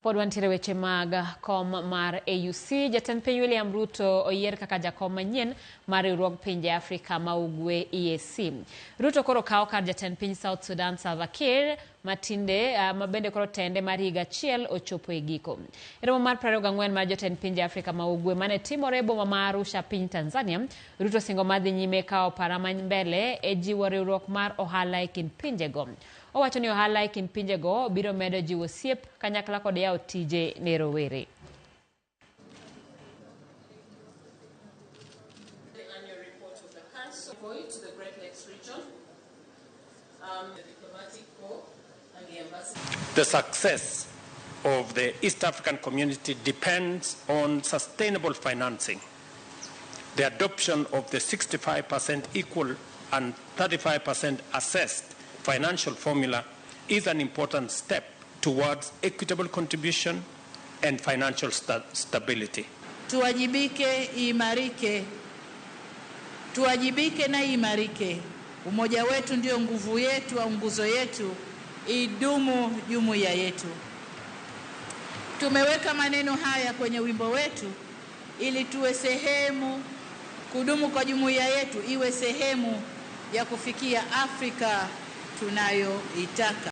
Pod wantiere weche mag kom mar EAC. Jatend piny William Ruto oyier kaka Jakom manyien mar Riwruog pinje Afrika ma ugwe EAC. Ruto koro kawo kar jatend piny South Sudan Salva Kiir matinde mabende koro tende mar higa achiel ochopo e giko. Romo mar 24 mar jatend pinje Afrika ma ugwe mane timore e boma ma Arusha piny Tanzania, Ruto singo madhi nyime kawo paro mbele e jiwo riwruok mar ohala e kind pinjego. Owacho ni ohala e kind pinjego biro medo jiwo osiep kanyakla kod yawo tije ne rowere. The success of the East African community depends on sustainable financing. The adoption of the 65% equal and 35% assessed financial formula is an important step towards equitable contribution and financial stability. Tuwajibike na imarike. Umoja wetu ndio nguvu yetu au nguzo yetu, idumu jumuiya yetu. Tumeweka maneno haya kwenye wimbo wetu ili tuwe sehemu, kudumu kwa jumuiya yetu iwe sehemu ya kufikia Afrika tunayoitaka.